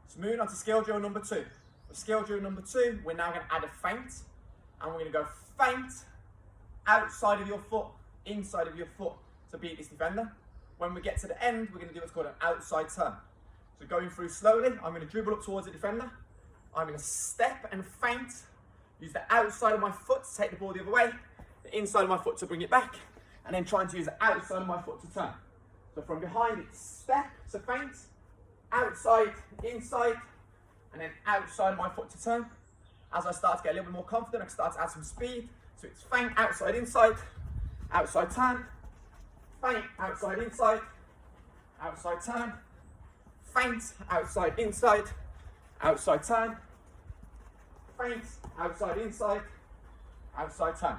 So moving on to skill drill number 2. For skill drill number 2, we're now going to add a feint, and we're going to go feint outside of your foot, inside of your foot to beat this defender. When we get to the end, we're going to do what's called an outside turn. So going through slowly, I'm going to dribble up towards the defender. I'm going to step and feint, use the outside of my foot to take the ball the other way, the inside of my foot to bring it back, and then trying to use the outside of my foot to turn. So from behind, it's step, so feint, outside, inside, and then outside of my foot to turn. As I start to get a little bit more confident, I can start to add some speed. So it's feint, outside, inside, outside turn, feint, outside, inside, outside turn, feint, outside, inside, outside turn, feint, outside, inside, outside turn.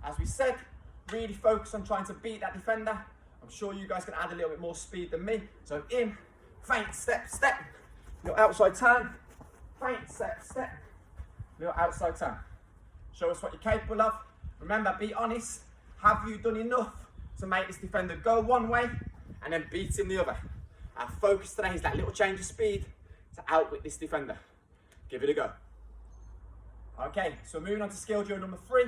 As we said, really focus on trying to beat that defender. I'm sure you guys can add a little bit more speed than me. So in, feint, step, step, little outside turn, feint, step, step, little outside turn. Show us what you're capable of. Remember, be honest. Have you done enough to make this defender go one way and then beat him the other? Our focus today is that little change of speed to outwit this defender. Give it a go. Okay, so moving on to skill drill number 3.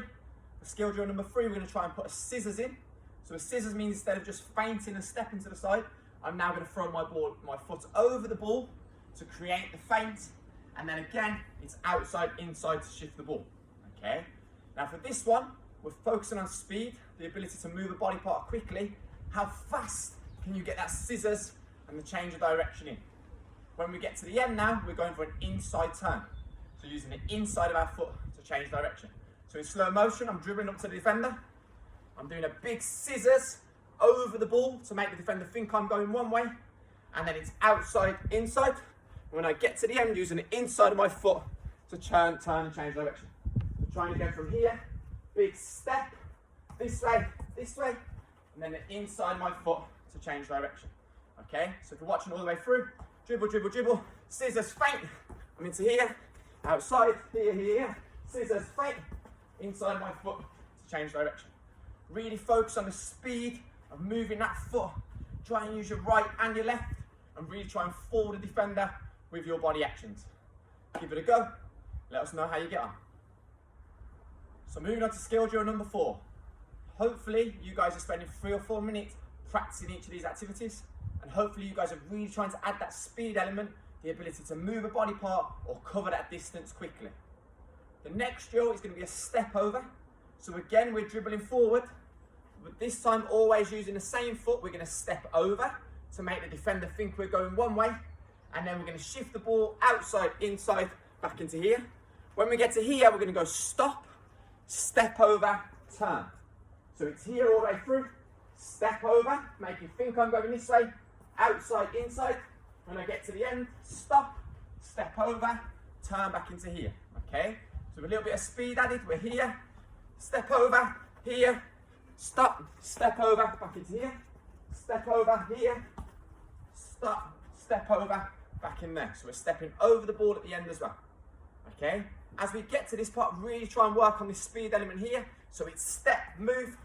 For skill drill number 3, we're going to try and put a scissors in. So a scissors means instead of just feinting and stepping to the side, I'm now going to throw my foot over the ball to create the feint. And then again, it's outside, inside to shift the ball. Okay. Now for this one, we're focusing on speed, the ability to move a body part quickly. How fast can you get that scissors and the change of direction in? When we get to the end now, we're going for an inside turn. So using the inside of our foot to change direction. So in slow motion, I'm dribbling up to the defender. I'm doing a big scissors over the ball to make the defender think I'm going one way. And then it's outside, inside. When I get to the end, using the inside of my foot to turn and change direction. So trying to go from here, big step, this way, and then the inside of my foot to change direction. Okay, so if you're watching all the way through, dribble, dribble, dribble, scissors, feint, I'm into here, outside, here, scissors, feint, inside my foot to change direction. Really focus on the speed of moving that foot. Try and use your right and your left, and really try and fool the defender with your body actions. Give it a go. Let us know how you get on. So moving on to skill drill number 4. Hopefully you guys are spending 3 or 4 minutes practicing each of these activities, and hopefully you guys are really trying to add that speed element, the ability to move a body part or cover that distance quickly. The next drill is going to be a step over. So again, we're dribbling forward, but this time always using the same foot. We're going to step over to make the defender think we're going one way, and then we're going to shift the ball outside, inside, back into here. When we get to here, we're going to go stop, step over, turn. So it's here all the way through, step over, make you think I'm going this way, outside, inside. When I get to the end, stop, step over, turn back into here. Okay, so a little bit of speed added. We're here, step over, here, stop, step over, back into here, step over, here, stop, step over, back in there. So we're stepping over the ball at the end as well. Okay, as we get to this part, really try and work on this speed element here. So it's step, move,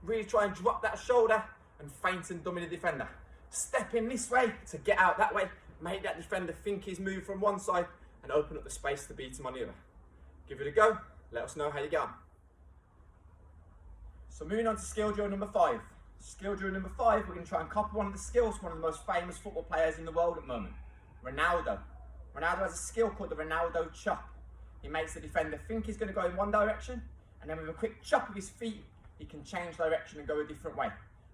really try and drop that shoulder and feint and dummy the defender. Step in this way to get out that way, make that defender think he's moved from one side and open up the space to beat him on the other. Give it a go, let us know how you get on. So moving on to skill drill number 5. Skill drill number 5, we're going to try and copy one of the skills, one of the most famous football players in the world at the moment, Ronaldo. Ronaldo has a skill called the Ronaldo chop. He makes the defender think he's going to go in one direction, and then with a quick chop of his feet, he can change direction and go a different way.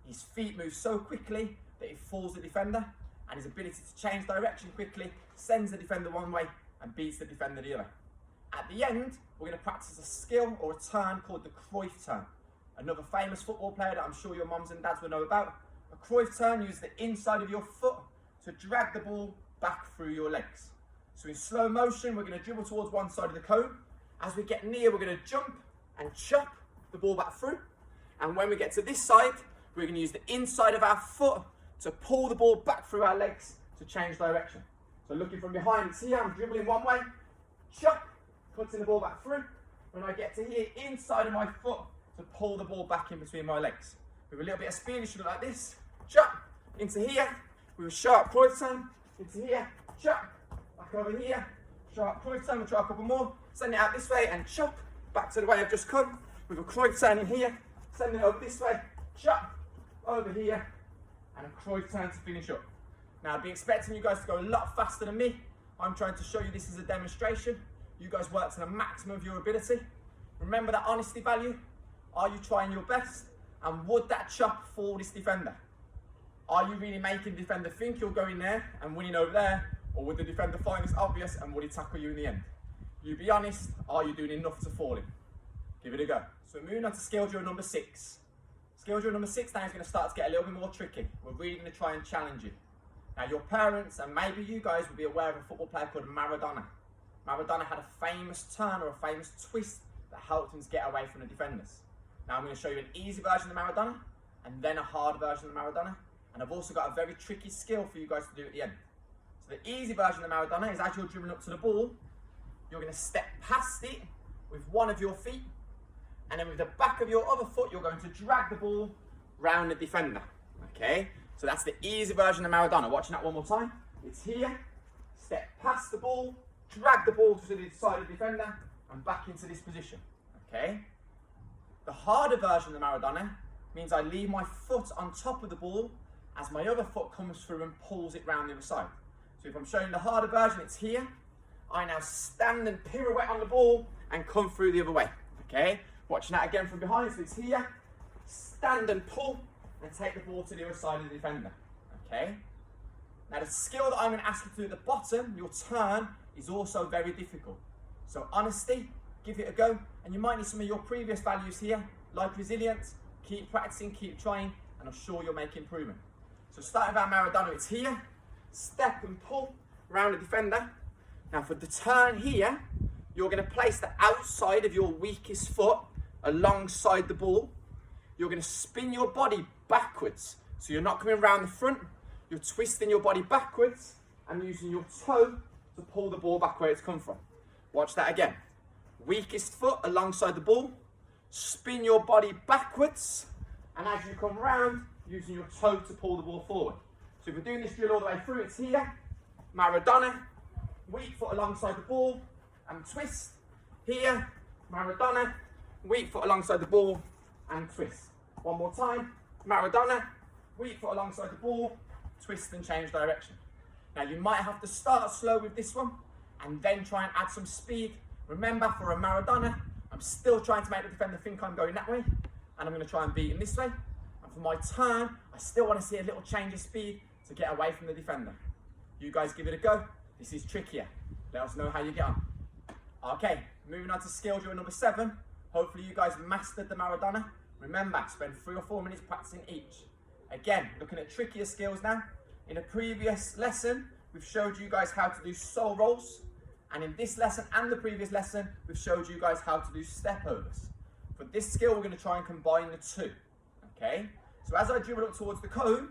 His feet move so quickly that it fools the defender, and his ability to change direction quickly sends the defender one way and beats the defender the other. At the end, we're going to practice a skill or a turn called the Cruyff turn. Another famous football player that I'm sure your mums and dads will know about. A Cruyff turn uses the inside of your foot to drag the ball back through your legs. So in slow motion, we're going to dribble towards one side of the cone. As we get near, we're going to jump and chop the ball back through. And when we get to this side, we're going to use the inside of our foot to pull the ball back through our legs to change direction. So looking from behind, it's here, I'm dribbling one way, chop, putting the ball back through. When I get to here, inside of my foot, to pull the ball back in between my legs. With a little bit of speed, it should look like this. Chop, into here, with a sharp Cruyff turn, into here, chop, back back over here, sharp Cruyff turn, we'll try a couple more, send it out this way and chop, back to the way I've just come, with a Cruyff turn in here, send it over this way, chop, over here, and a Cruyff turn to finish up. Now I'd be expecting you guys to go a lot faster than me. I'm trying to show you this as a demonstration. You guys work to the maximum of your ability. Remember that honesty value. Are you trying your best? And would that chop fool this defender? Are you really making the defender think you're going there and winning over there? Or would the defender find this obvious and would he tackle you in the end? You be honest, are you doing enough to fool him? Give it a go. So moving on to skill drill number 6. Skill drill number 6 now is going to start to get a little bit more tricky. We're really going to try and challenge you. Now your parents and maybe you guys will be aware of a football player called Maradona. Maradona had a famous turn or a famous twist that helped him to get away from the defenders. Now I'm going to show you an easy version of Maradona and then a hard version of Maradona. And I've also got a very tricky skill for you guys to do at the end. So the easy version of Maradona is as you're dribbling up to the ball, you're going to step past it with one of your feet. And then with the back of your other foot, you're going to drag the ball round the defender. Okay? So that's the easy version of Maradona. Watching that one more time. It's here, step past the ball, drag the ball to the side of the defender, and back into this position. Okay? The harder version of Maradona means I leave my foot on top of the ball as my other foot comes through and pulls it round the other side. So if I'm showing the harder version, it's here. I now stand and pirouette on the ball and come through the other way. Okay? Watching that again from behind, so it's here, stand and pull, and take the ball to the other side of the defender. Okay? Now the skill that I'm going to ask you to do at the bottom, your turn, is also very difficult. So honesty, give it a go, and you might need some of your previous values here, like resilience. Keep practicing, keep trying, and I'm sure you'll make improvement. So starting with our Maradona, it's here, step and pull around the defender. Now for the turn here, you're going to place the outside of your weakest foot alongside the ball. You're going to spin your body backwards. So you're not coming around the front, you're twisting your body backwards and using your toe to pull the ball back where it's come from. Watch that again. Weakest foot alongside the ball, spin your body backwards, and as you come round, using your toe to pull the ball forward. So if we're doing this drill all the way through, it's here, Maradona, weak foot alongside the ball, and twist. Here, Maradona, weak foot alongside the ball, and twist. One more time, Maradona, weak foot alongside the ball, twist and change direction. Now you might have to start slow with this one, and then try and add some speed. Remember, for a Maradona, I'm still trying to make the defender think I'm going that way, and I'm going to try and beat him this way. And for my turn, I still want to see a little change of speed to get away from the defender. You guys give it a go. This is trickier. Let us know how you get on. Okay, moving on to skill drill number 7. Hopefully you guys mastered the Maradona. Remember, spend 3 or 4 minutes practicing each. Again, looking at trickier skills now. In a previous lesson, we've showed you guys how to do soul rolls. And in this lesson and the previous lesson, we've showed you guys how to do step overs. For this skill, we're going to try and combine the two. Okay? So as I dribble up towards the cone,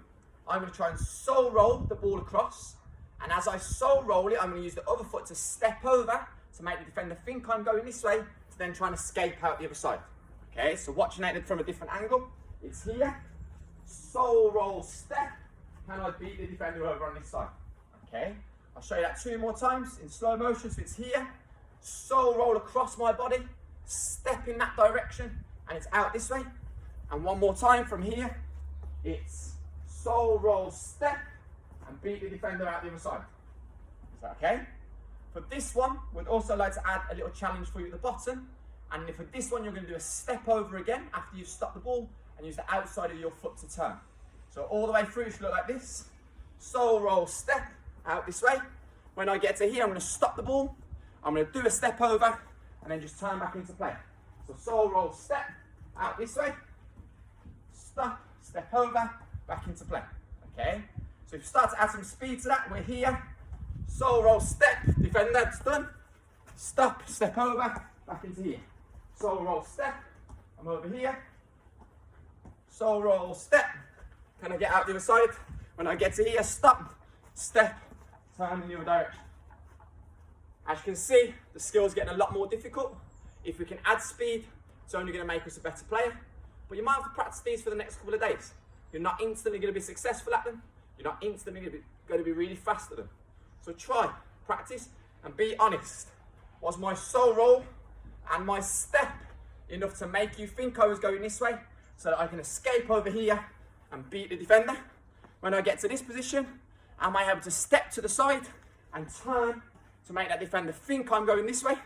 I'm going to try and soul roll the ball across. And as I soul roll it, I'm going to use the other foot to step over to make the defender think I'm going this way, to then try and escape out the other side. Okay, so watching it from a different angle. It's here, soul roll step, can I beat the defender over on this side? Okay, I'll show you that 2 more times in slow motion. So it's here, soul roll across my body, step in that direction, and it's out this way. And one more time from here, it's soul roll step, and beat the defender out the other side. Is that okay? For this one, we'd also like to add a little challenge for you at the bottom. And for this one, you're going to do a step over again after you've stopped the ball and use the outside of your foot to turn. So all the way through, it should look like this. Soul roll step out this way. When I get to here, I'm going to stop the ball. I'm going to do a step over and then just turn back into play. So soul roll step out this way. Stop, step over, back into play. Okay? So if you start to add some speed to that, we're here. Soul roll step, defender, it's done. Stop, step over, back into here. Soul roll step, I'm over here. Soul roll step, can I get out the other side? When I get to here, stop, step, turn in the other direction. As you can see, the skill's getting a lot more difficult. If we can add speed, it's only going to make us a better player. But you might have to practice these for the next couple of days. You're not instantly going to be successful at them. You're not instantly going to be really fast at them. So try, practice, and be honest. Was my sole roll and my step enough to make you think I was going this way so that I can escape over here and beat the defender? When I get to this position, am I able to step to the side and turn to make that defender think I'm going this way,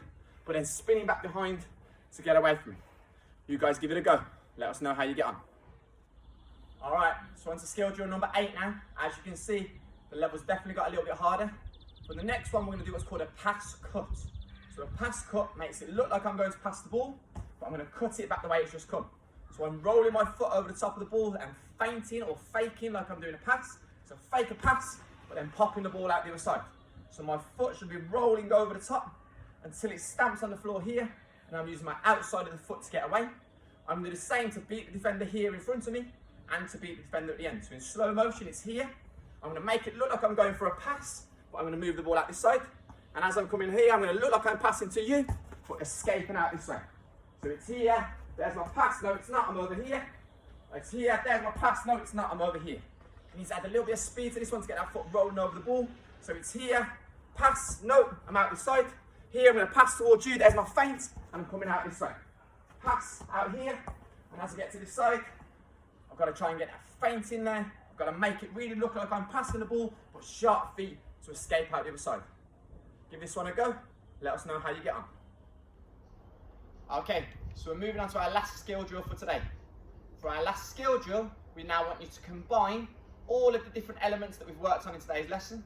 but then spinning back behind to get away from me? You guys give it a go. Let us know how you get on. All right, so on to skill drill number 8 now. As you can see, the level's definitely got a little bit harder. For the next one, we're going to do what's called a pass cut. So a pass cut makes it look like I'm going to pass the ball, but I'm going to cut it back the way it's just come. So I'm rolling my foot over the top of the ball and feinting or faking like I'm doing a pass. So fake a pass, but then popping the ball out the other side. So my foot should be rolling over the top until it stamps on the floor here, and I'm using my outside of the foot to get away. I'm going to do the same to beat the defender here in front of me and to beat the defender at the end. So in slow motion, it's here. I'm going to make it look like I'm going for a pass, but I'm going to move the ball out this side. And as I'm coming here, I'm going to look like I'm passing to you, but escaping out this way. So it's here, there's my pass, no it's not, I'm over here. It's here, there's my pass, no it's not, I'm over here. I need to add a little bit of speed to this one to get that foot rolling over the ball. So it's here, pass, no, I'm out this side. Here, I'm going to pass towards you, there's my feint, and I'm coming out this way. Pass out here, and as I get to this side, I've got to try and get that feint in there. I've got to make it really look like I'm passing the ball, but sharp feet to escape out the other side. Give this one a go. Let us know how you get on. Okay, so we're moving on to our last skill drill for today. For our last skill drill, we now want you to combine all of the different elements that we've worked on in today's lesson,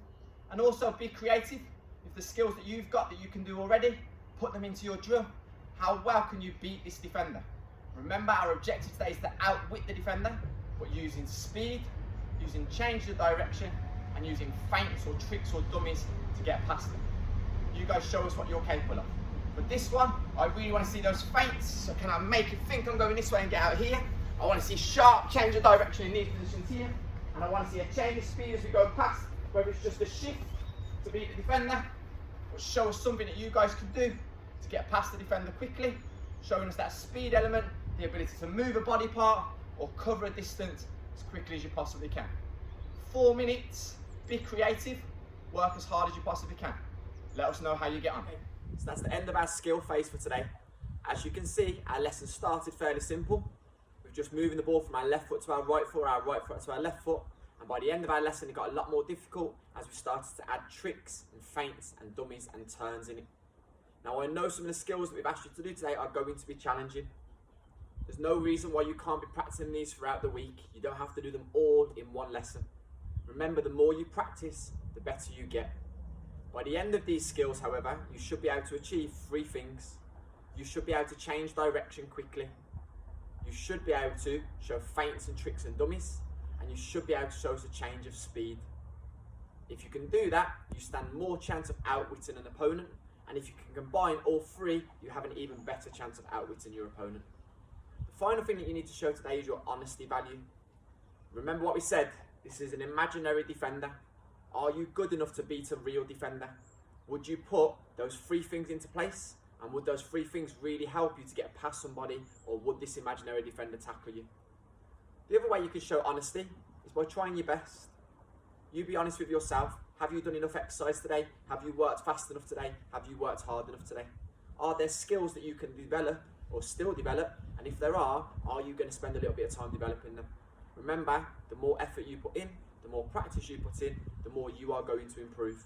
and also be creative. If the skills that you've got that you can do already, put them into your drill. How well can you beat this defender? Remember, our objective today is to outwit the defender, but using speed, using change of direction, and using feints or tricks or dummies to get past them. You guys show us what you're capable of. For this one, I really want to see those feints. So can I make it think I'm going this way and get out here? I want to see sharp change of direction in these positions here. And I want to see a change of speed as we go past, whether it's just a shift to beat the defender, or show us something that you guys can do to get past the defender quickly, showing us that speed element, the ability to move a body part or cover a distance as quickly as you possibly can. 4 minutes, be creative, work as hard as you possibly can. Let us know how you get on. So that's the end of our skill phase for today. As you can see, our lesson started fairly simple. We're just moving the ball from our left foot to our right foot to our left foot. And by the end of our lesson, it got a lot more difficult as we started to add tricks and feints and dummies and turns in it. Now I know some of the skills that we've asked you to do today are going to be challenging. There's no reason why you can't be practicing these throughout the week. You don't have to do them all in one lesson. Remember, the more you practice, the better you get. By the end of these skills, however, you should be able to achieve 3 things. You should be able to change direction quickly. You should be able to show feints and tricks and dummies. And you should be able to show us a change of speed. If you can do that, you stand more chance of outwitting an opponent. And if you can combine all 3, you have an even better chance of outwitting your opponent. The final thing that you need to show today is your honesty value. Remember what we said, this is an imaginary defender. Are you good enough to beat a real defender? Would you put those 3 things into place? And would those 3 things really help you to get past somebody, or would this imaginary defender tackle you? The other way you can show honesty is by trying your best. You be honest with yourself. Have you done enough exercise today? Have you worked fast enough today? Have you worked hard enough today? Are there skills that you can develop or still develop? And if there are you going to spend a little bit of time developing them? Remember, the more effort you put in, the more practice you put in, the more you are going to improve.